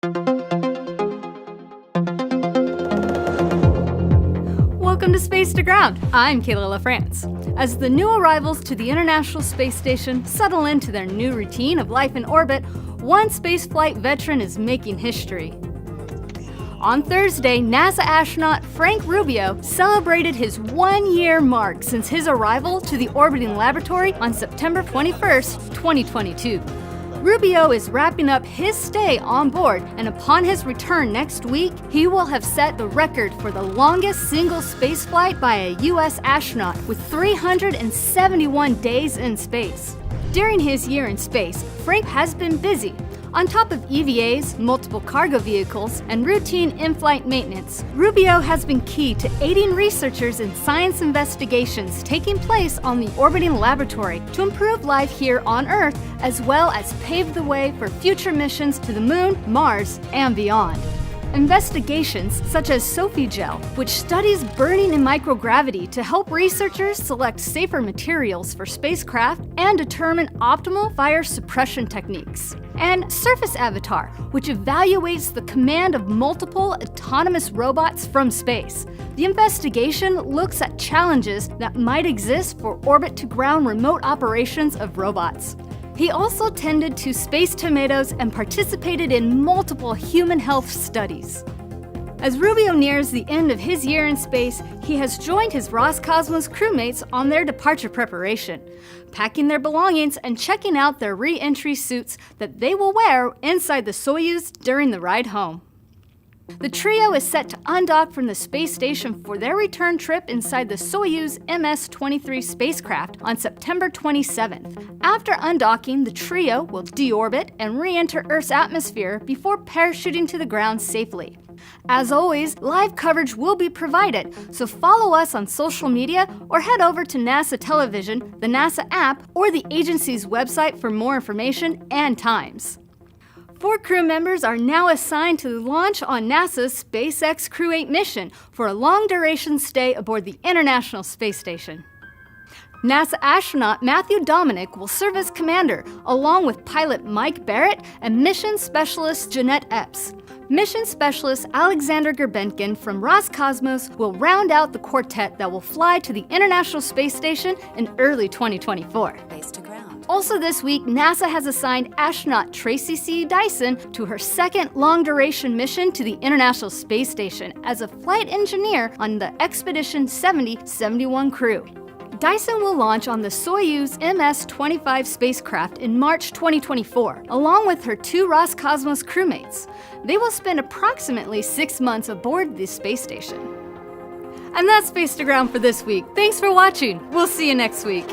Welcome to Space to Ground. I'm Kayla LaFrance. As the new arrivals to the International Space Station settle into their new routine of life in orbit, one spaceflight veteran is making history. On Thursday, NASA astronaut Frank Rubio celebrated his one-year mark since his arrival to the orbiting laboratory on September 21st, 2022. Rubio is wrapping up his stay on board, and upon his return next week, he will have set the record for the longest single spaceflight by a U.S. astronaut with 371 days in space. During his year in space, Frank has been busy. On top of EVAs, multiple cargo vehicles, and routine in-flight maintenance, Rubio has been key to aiding researchers in science investigations taking place on the orbiting laboratory to improve life here on Earth, as well as pave the way for future missions to the Moon, Mars, and beyond. Investigations such as SOFI Gel, which studies burning in microgravity to help researchers select safer materials for spacecraft and determine optimal fire suppression techniques. And Surface Avatar, which evaluates the command of multiple autonomous robots from space. The investigation looks at challenges that might exist for orbit-to-ground remote operations of robots. He also tended to space tomatoes and participated in multiple human health studies. As Rubio nears the end of his year in space, he has joined his Roscosmos crewmates on their departure preparation, packing their belongings and checking out their re-entry suits that they will wear inside the Soyuz during the ride home. The trio is set to undock from the space station for their return trip inside the Soyuz MS-23 spacecraft on September 27th. After undocking, the trio will deorbit and re-enter Earth's atmosphere before parachuting to the ground safely. As always, live coverage will be provided, so follow us on social media or head over to NASA Television, the NASA app, or the agency's website for more information and times. 4 crew members are now assigned to launch on NASA's SpaceX Crew 8 mission for a long-duration stay aboard the International Space Station. NASA astronaut Matthew Dominic will serve as commander, along with pilot Mike Barrett and mission specialist Jeanette Epps. Mission specialist Alexander Gerbenkin from Roscosmos will round out the quartet that will fly to the International Space Station in early 2024. Also this week, NASA has assigned astronaut Tracy C. Dyson to her second long-duration mission to the International Space Station as a flight engineer on the Expedition 70-71 crew. Dyson will launch on the Soyuz MS-25 spacecraft in March 2024, along with her 2 Roscosmos crewmates. They will spend approximately 6 months aboard the space station. And that's Space to Ground for this week. Thanks for watching. We'll see you next week.